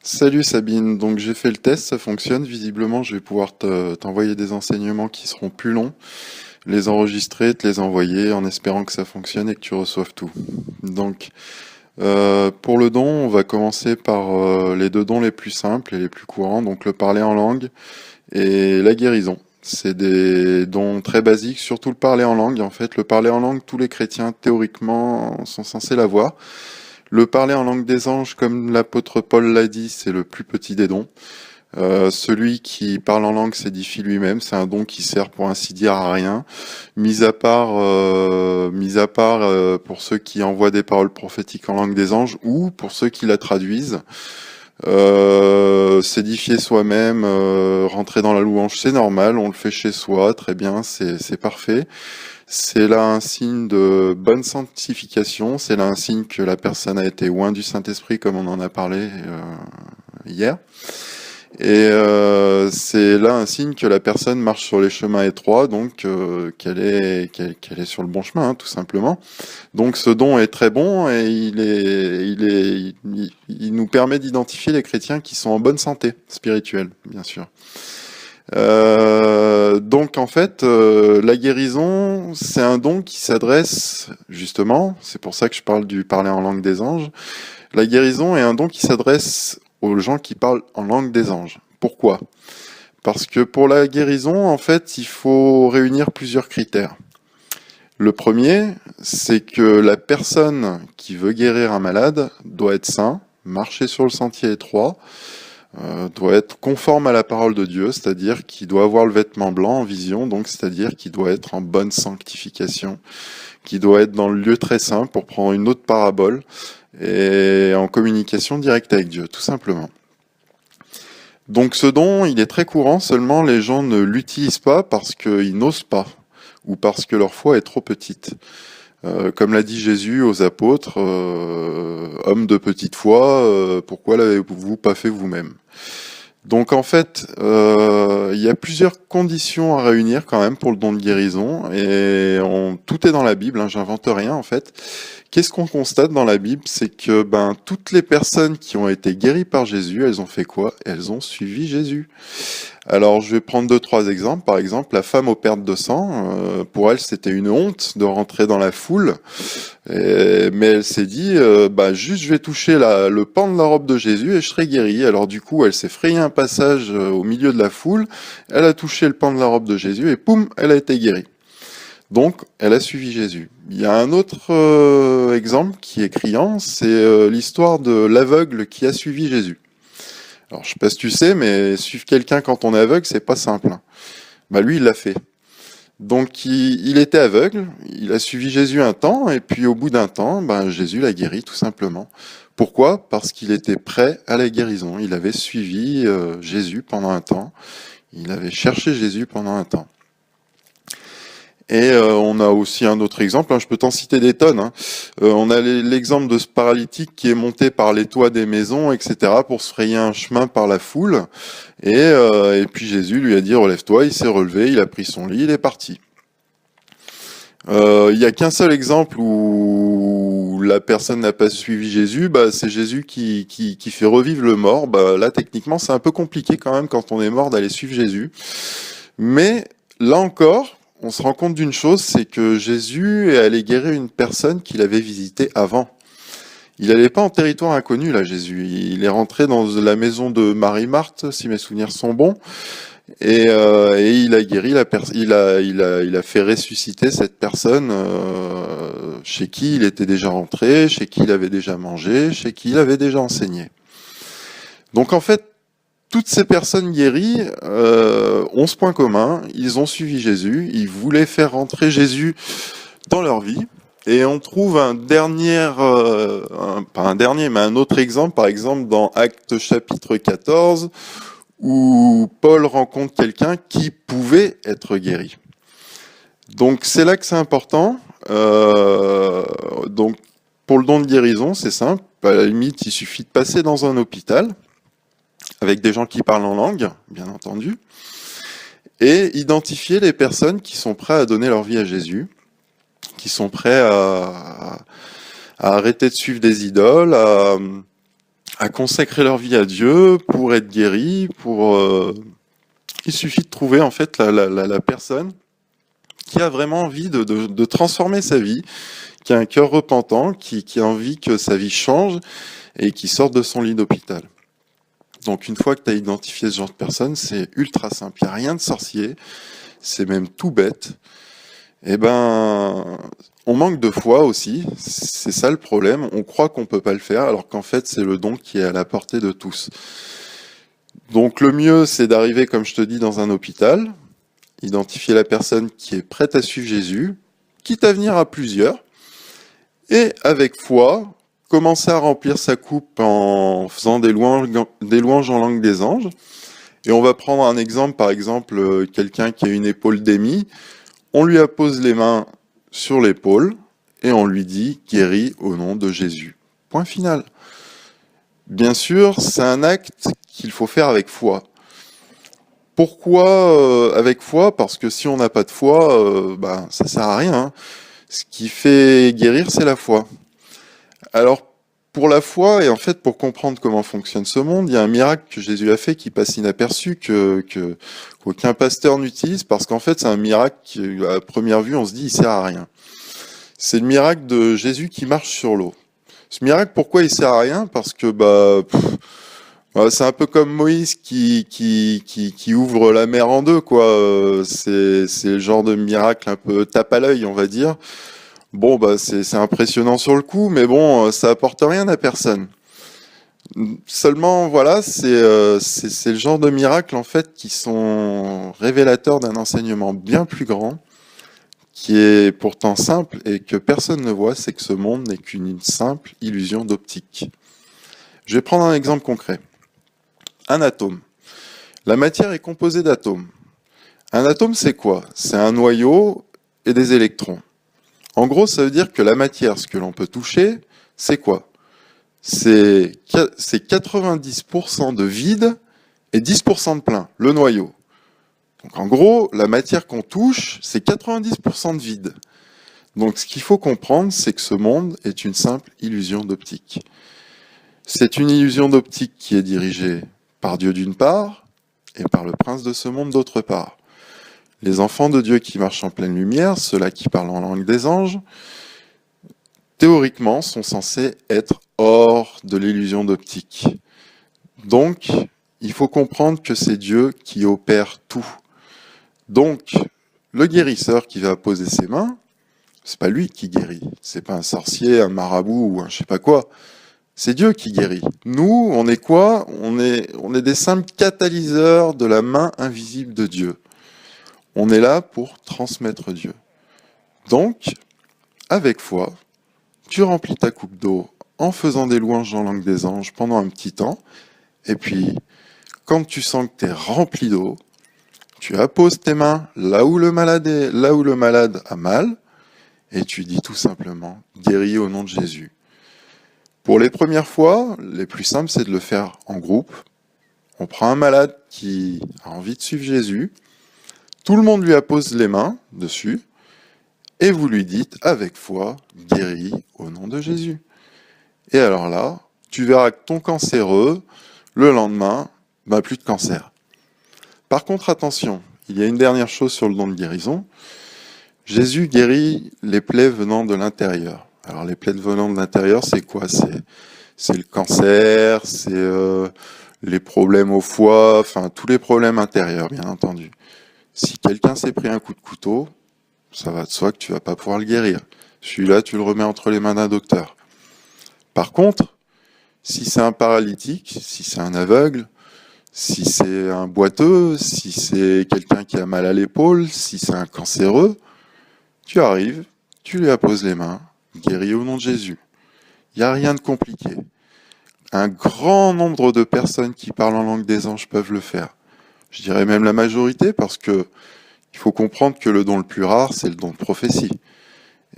Salut Sabine, donc j'ai fait le test, ça fonctionne. Visiblement, je vais pouvoir t'envoyer des enseignements qui seront plus longs, les enregistrer, te les envoyer en espérant que ça fonctionne et que tu reçoives tout. Donc, pour le don, on va commencer par les deux dons les plus simples et les plus courants, donc le parler en langue et la guérison. C'est des dons très basiques, surtout le parler en langue. En fait, le parler en langue, tous les chrétiens théoriquement sont censés l'avoir. Le parler en langue des anges, comme l'apôtre Paul l'a dit, c'est le plus petit des dons. Celui qui parle en langue s'édifie lui-même, c'est un don qui sert pour ainsi dire à rien, mis à part pour ceux qui envoient des paroles prophétiques en langue des anges ou pour ceux qui la traduisent. S'édifier soi-même, rentrer dans la louange, c'est normal, on le fait chez soi, très bien, c'est parfait. C'est là un signe de bonne sanctification, c'est là un signe que la personne a été oint du Saint-Esprit, comme on en a parlé hier. Et c'est là un signe que la personne marche sur les chemins étroits, donc qu'elle est sur le bon chemin, hein, tout simplement. Donc ce don est très bon et il nous permet d'identifier les chrétiens qui sont en bonne santé spirituelle, bien sûr. Donc en fait, la guérison, c'est un don qui s'adresse justement, c'est pour ça que je parle du parler en langue des anges. La guérison est un don qui s'adresse aux gens qui parlent en langue des anges. Pourquoi? Parce que pour la guérison, en fait, il faut réunir plusieurs critères. Le premier, c'est que la personne qui veut guérir un malade doit être sain, marcher sur le sentier étroit, doit être conforme à la parole de Dieu, c'est-à-dire qu'il doit avoir le vêtement blanc en vision, donc c'est-à-dire qu'il doit être en bonne sanctification, qu'il doit être dans le lieu très saint, pour prendre une autre parabole, et en communication directe avec Dieu, tout simplement. Donc ce don, il est très courant, seulement les gens ne l'utilisent pas parce qu'ils n'osent pas, ou parce que leur foi est trop petite. Comme l'a dit Jésus aux apôtres, hommes de petite foi, pourquoi l'avez-vous pas fait vous-même? Donc en fait, il y a plusieurs conditions à réunir quand même pour le don de guérison, et tout est dans la Bible, hein, j'invente rien en fait. Qu'est-ce qu'on constate dans la Bible? C'est que toutes les personnes qui ont été guéries par Jésus, elles ont fait quoi? Elles ont suivi Jésus. Alors, je vais prendre deux, trois exemples. Par exemple, la femme aux pertes de sang, pour elle, c'était une honte de rentrer dans la foule. Mais elle s'est dit, juste je vais toucher le pan de la robe de Jésus et je serai guérie. Alors du coup, elle s'est frayé un passage au milieu de la foule. Elle a touché le pan de la robe de Jésus et poum, elle a été guérie. Donc, elle a suivi Jésus. Il y a un autre exemple qui est criant, c'est l'histoire de l'aveugle qui a suivi Jésus. Alors, je sais pas si tu sais, mais suivre quelqu'un quand on est aveugle, c'est pas simple, hein. Lui, il l'a fait. Donc, il était aveugle, il a suivi Jésus un temps, et puis au bout d'un temps, Jésus l'a guéri, tout simplement. Pourquoi? Parce qu'il était prêt à la guérison. Il avait suivi Jésus pendant un temps. Il avait cherché Jésus pendant un temps. Et on a aussi un autre exemple, hein, je peux t'en citer des tonnes, hein. On a l'exemple de ce paralytique qui est monté par les toits des maisons, etc., pour se frayer un chemin par la foule. Et puis Jésus lui a dit, relève-toi, il s'est relevé, il a pris son lit, il est parti. Il n'y a qu'un seul exemple où la personne n'a pas suivi Jésus, c'est Jésus qui fait revivre le mort. Là, techniquement, c'est un peu compliqué quand même quand on est mort d'aller suivre Jésus. Mais là encore, on se rend compte d'une chose, c'est que Jésus est allé guérir une personne qu'il avait visitée avant. Il n'allait pas en territoire inconnu, là, Jésus. Il est rentré dans la maison de Marie-Marthe, si mes souvenirs sont bons, et il a guéri il a fait ressusciter cette personne chez qui il était déjà rentré, chez qui il avait déjà mangé, chez qui il avait déjà enseigné. Donc en fait, toutes ces personnes guéries ont ce point commun, ils ont suivi Jésus, ils voulaient faire rentrer Jésus dans leur vie. Et on trouve un autre exemple, par exemple dans Actes chapitre 14, où Paul rencontre quelqu'un qui pouvait être guéri. Donc c'est là que c'est important. Donc pour le don de guérison, c'est simple, à la limite il suffit de passer dans un hôpital, avec des gens qui parlent en langue, bien entendu, et identifier les personnes qui sont prêtes à donner leur vie à Jésus, qui sont prêts à arrêter de suivre des idoles, à à consacrer leur vie à Dieu pour être guéris, il suffit de trouver en fait la personne qui a vraiment envie de transformer sa vie, qui a un cœur repentant, qui a envie que sa vie change et qui sorte de son lit d'hôpital. Donc une fois que tu as identifié ce genre de personne, c'est ultra simple, il n'y a rien de sorcier, c'est même tout bête. Eh ben, on manque de foi aussi, c'est ça le problème, on croit qu'on peut pas le faire, alors qu'en fait c'est le don qui est à la portée de tous. Donc le mieux c'est d'arriver, comme je te dis, dans un hôpital, identifier la personne qui est prête à suivre Jésus, quitte à venir à plusieurs, et avec foi, commencer à remplir sa coupe en faisant des louanges en langue des anges. Et on va prendre un exemple, par exemple, quelqu'un qui a une épaule démie, on lui appose les mains sur l'épaule et on lui dit « guéris au nom de Jésus ». Point final. Bien sûr, c'est un acte qu'il faut faire avec foi. Pourquoi avec foi? Parce que si on n'a pas de foi, ça sert à rien, hein. Ce qui fait guérir, c'est la foi. Alors, pour la foi, et en fait pour comprendre comment fonctionne ce monde, il y a un miracle que Jésus a fait qui passe inaperçu, qu'aucun pasteur n'utilise, parce qu'en fait c'est un miracle qui, à première vue, on se dit il sert à rien. C'est le miracle de Jésus qui marche sur l'eau. Ce miracle, pourquoi il sert à rien? Parce que c'est un peu comme Moïse qui ouvre la mer en deux, quoi. C'est le genre de miracle un peu tape à l'œil, on va dire. Bon, c'est impressionnant sur le coup, mais bon, ça apporte rien à personne. Seulement, voilà, c'est le genre de miracles, en fait, qui sont révélateurs d'un enseignement bien plus grand, qui est pourtant simple et que personne ne voit, c'est que ce monde n'est qu'une simple illusion d'optique. Je vais prendre un exemple concret. Un atome. La matière est composée d'atomes. Un atome, c'est quoi? C'est un noyau et des électrons. En gros, ça veut dire que la matière, ce que l'on peut toucher, c'est quoi? C'est 90% de vide et 10% de plein, le noyau. Donc en gros, la matière qu'on touche, c'est 90% de vide. Donc ce qu'il faut comprendre, c'est que ce monde est une simple illusion d'optique. C'est une illusion d'optique qui est dirigée par Dieu d'une part et par le prince de ce monde d'autre part. Les enfants de Dieu qui marchent en pleine lumière, ceux-là qui parlent en langue des anges, théoriquement sont censés être hors de l'illusion d'optique. Donc, il faut comprendre que c'est Dieu qui opère tout. Donc, le guérisseur qui va poser ses mains, c'est pas lui qui guérit. C'est pas un sorcier, un marabout ou un je sais pas quoi. C'est Dieu qui guérit. Nous, on est quoi? On est des simples catalyseurs de la main invisible de Dieu. On est là pour transmettre Dieu. Donc, avec foi, tu remplis ta coupe d'eau en faisant des louanges en langue des anges pendant un petit temps, et puis, quand tu sens que tu es rempli d'eau, tu apposes tes mains là où le malade a mal, et tu dis tout simplement « guéris au nom de Jésus ». Pour les premières fois, les plus simples, c'est de le faire en groupe. On prend un malade qui a envie de suivre Jésus, tout le monde lui appose les mains dessus, et vous lui dites avec foi, guéris au nom de Jésus. Et alors là, tu verras que ton cancéreux, le lendemain, plus de cancer. Par contre, attention, il y a une dernière chose sur le don de guérison. Jésus guérit les plaies venant de l'intérieur. Alors les plaies venant de l'intérieur, c'est quoi? C'est le cancer, c'est les problèmes au foie, enfin tous les problèmes intérieurs, bien entendu. Si quelqu'un s'est pris un coup de couteau, ça va de soi que tu vas pas pouvoir le guérir. Celui-là, tu le remets entre les mains d'un docteur. Par contre, si c'est un paralytique, si c'est un aveugle, si c'est un boiteux, si c'est quelqu'un qui a mal à l'épaule, si c'est un cancéreux, tu arrives, tu lui apposes les mains, guéris au nom de Jésus. Il n'y a rien de compliqué. Un grand nombre de personnes qui parlent en langue des anges peuvent le faire. Je dirais même la majorité, parce que il faut comprendre que le don le plus rare, c'est le don de prophétie.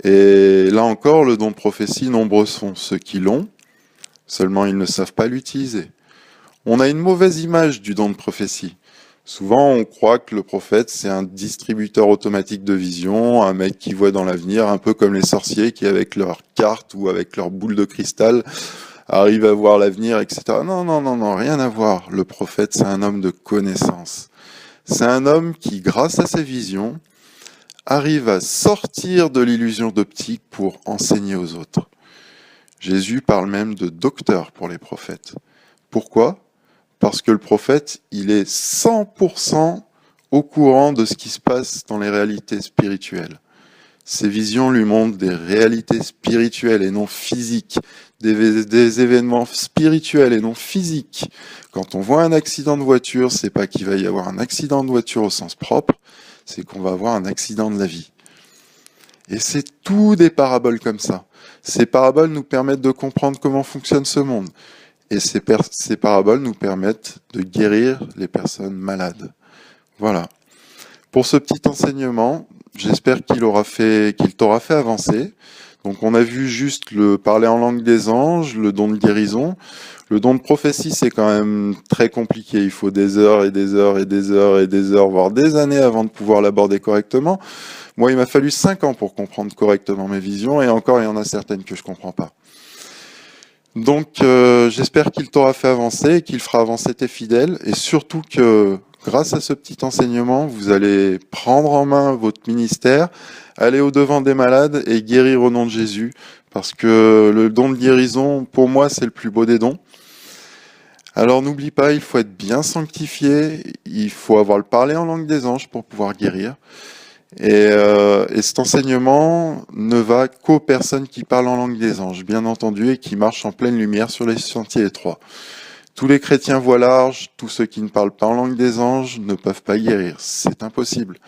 Et là encore, le don de prophétie, nombreux sont ceux qui l'ont, seulement ils ne savent pas l'utiliser. On a une mauvaise image du don de prophétie. Souvent, on croit que le prophète, c'est un distributeur automatique de vision, un mec qui voit dans l'avenir, un peu comme les sorciers qui, avec leur carte ou avec leur boule de cristal, arrive à voir l'avenir, etc. Non, non, non, non, rien à voir. Le prophète, c'est un homme de connaissance. C'est un homme qui, grâce à ses visions, arrive à sortir de l'illusion d'optique pour enseigner aux autres. Jésus parle même de docteur pour les prophètes. Pourquoi ? Parce que le prophète, il est 100% au courant de ce qui se passe dans les réalités spirituelles. Ses visions lui montrent des réalités spirituelles et non physiques, des événements spirituels et non physiques. Quand on voit un accident de voiture, c'est pas qu'il va y avoir un accident de voiture au sens propre, c'est qu'on va avoir un accident de la vie. Et c'est tout des paraboles comme ça. Ces paraboles nous permettent de comprendre comment fonctionne ce monde. Et ces paraboles nous permettent de guérir les personnes malades. Voilà. Pour ce petit enseignement, j'espère qu'il t'aura fait avancer. Donc on a vu juste le parler en langue des anges, le don de guérison. Le don de prophétie, c'est quand même très compliqué. Il faut des heures et des heures et des heures et des heures, voire des années avant de pouvoir l'aborder correctement. Moi, il m'a fallu 5 ans pour comprendre correctement mes visions, et encore, il y en a certaines que je comprends pas. Donc, j'espère qu'il t'aura fait avancer, qu'il fera avancer tes fidèles, et surtout que, grâce à ce petit enseignement, vous allez prendre en main votre ministère, aller au-devant des malades et guérir au nom de Jésus, parce que le don de guérison, pour moi, c'est le plus beau des dons. Alors n'oublie pas, il faut être bien sanctifié, il faut avoir le parler en langue des anges pour pouvoir guérir. Et cet enseignement ne va qu'aux personnes qui parlent en langue des anges, bien entendu, et qui marchent en pleine lumière sur les sentiers étroits. Tous les chrétiens voient large, tous ceux qui ne parlent pas en langue des anges ne peuvent pas guérir, c'est impossible.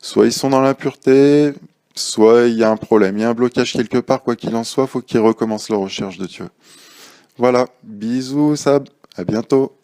Soit ils sont dans l'impureté, soit il y a un problème, il y a un blocage quelque part, quoi qu'il en soit, il faut qu'ils recommencent leur recherche de Dieu. Voilà, bisous Sab, à bientôt.